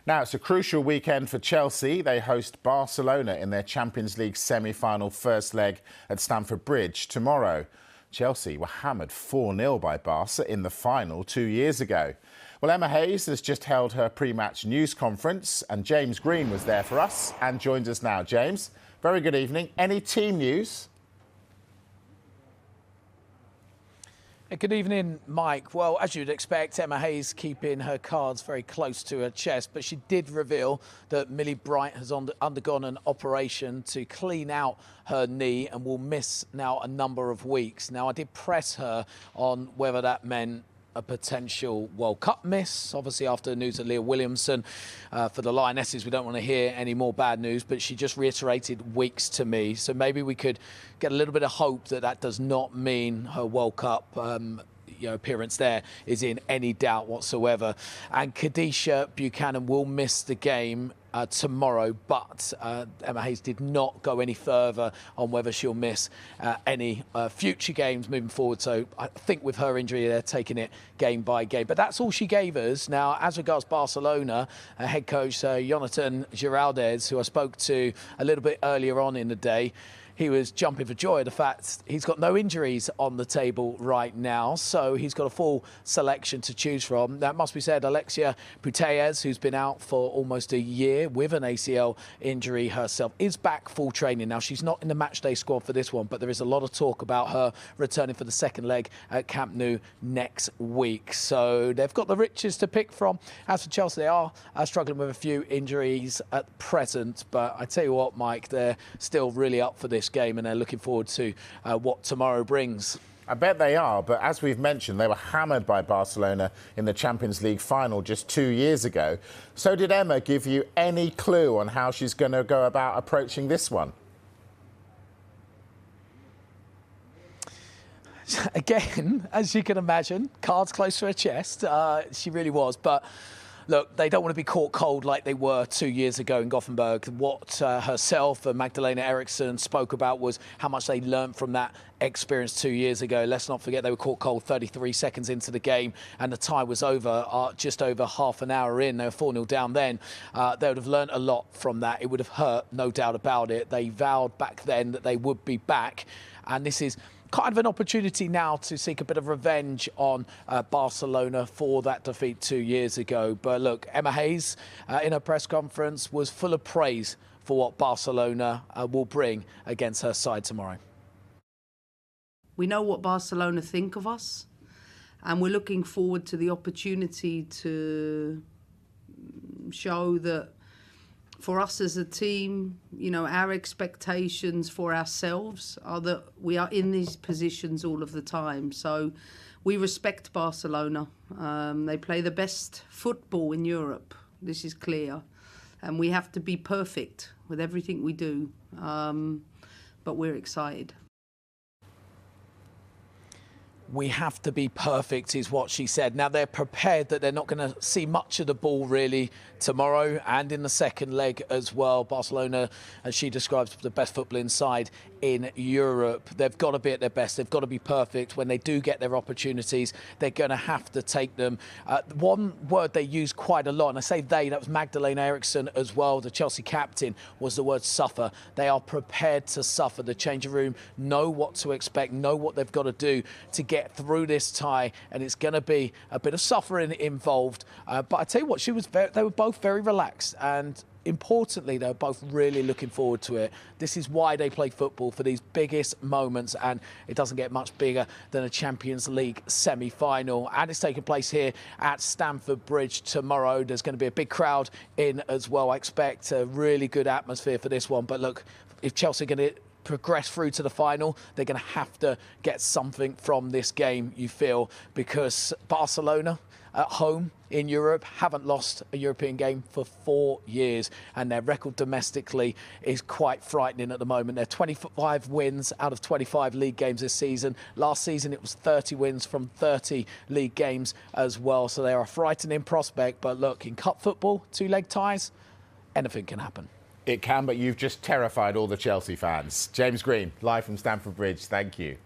Now, it's a crucial weekend for Chelsea. They host Barcelona in their Champions League semi-final first leg at Stamford Bridge tomorrow. Chelsea were hammered 4-0 by Barca in the final 2 years ago. Well, Emma Hayes has just held her pre-match news conference and James Green was there for us and joins us now. James, very good evening. Any team news? Good evening, Mike. Well, as you'd expect, Emma Hayes keeping her cards very close to her chest, but she did reveal that Millie Bright has undergone an operation to clean out her knee and will miss now a number of weeks. Now, I did press her on whether that meant a potential World Cup miss. Obviously, after the news of Leah Williamson for the Lionesses, we don't want to hear any more bad news, but she just reiterated weeks to me. So maybe we could get a little bit of hope that that does not mean her World Cup appearance there is in any doubt whatsoever. And Kadisha Buchanan will miss the game tomorrow, but Emma Hayes did not go any further on whether she'll miss any future games moving forward. So I think with her injury, they're taking it game by game. But that's all she gave us. Now, as regards Barcelona, head coach Jonathan Giraldez, who I spoke to a little bit earlier on in the day, he was jumping for joy at the fact he's got no injuries on the table right now, so he's got a full selection to choose from. That must be said, Alexia Putellas, who's been out for almost a year with an ACL injury herself, is back full training now. She's not in the matchday squad for this one, but there is a lot of talk about her returning for the second leg at Camp Nou next week. So they've got the riches to pick from. As for Chelsea, they are struggling with a few injuries at present, but I tell you what, Mike, they're still really up for this game and they're looking forward to what tomorrow brings. I bet they are, but as we've mentioned, they were hammered by Barcelona in the Champions League final just 2 years ago. So did Emma give you any clue on how she's going to go about approaching this one? Again, as you can imagine, cards close to her chest. She really was, but look, they don't want to be caught cold like they were 2 years ago in Gothenburg. What herself and Magdalena Eriksson spoke about was how much they learned from that experience 2 years ago. Let's not forget they were caught cold 33 seconds into the game and the tie was over just over half an hour in. They were 4-0 down then. They would have learned a lot from that. It would have hurt, no doubt about it. They vowed back then that they would be back, and this is kind of an opportunity now to seek a bit of revenge on Barcelona for that defeat 2 years ago. But look, Emma Hayes in her press conference was full of praise for what Barcelona will bring against her side tomorrow. We know what Barcelona think of us, and we're looking forward to the opportunity to show that for us as a team, you know, our expectations for ourselves are that we are in these positions all of the time. So we respect Barcelona. They play the best football in Europe. This is clear. And we have to be perfect with everything we do. But we're excited. We have to be perfect is what she said. Now, they're prepared that they're not going to see much of the ball really tomorrow and in the second leg as well. Barcelona, as she describes, the best footballing side in Europe. They've got to be at their best. They've got to be perfect. When they do get their opportunities, they're going to have to take them. One word they use quite a lot, and I say they, that was Magdalena Eriksson as well, the Chelsea captain, was the word suffer. They are prepared to suffer. The changing room know what to expect, know what they've got to do to get through this tie, and it's going to be a bit of suffering involved. But I tell you what, they were both very relaxed, and importantly, they're both really looking forward to it. This is why they play football, for these biggest moments, and it doesn't get much bigger than a Champions League semi-final. And it's taking place here at Stamford Bridge tomorrow. There's going to be a big crowd in as well. I expect a really good atmosphere for this one. But look, if Chelsea are going to progress through to the final, they're going to have to get something from this game, you feel, because Barcelona at home in Europe haven't lost a European game for 4 years, and their record domestically is quite frightening at the moment. They're 25 wins out of 25 league games this season. Last season it was 30 wins from 30 league games as well, so they are a frightening prospect. But look, in cup football, two-leg ties, anything can happen. It can, but you've just terrified all the Chelsea fans. James Green, live from Stamford Bridge, thank you.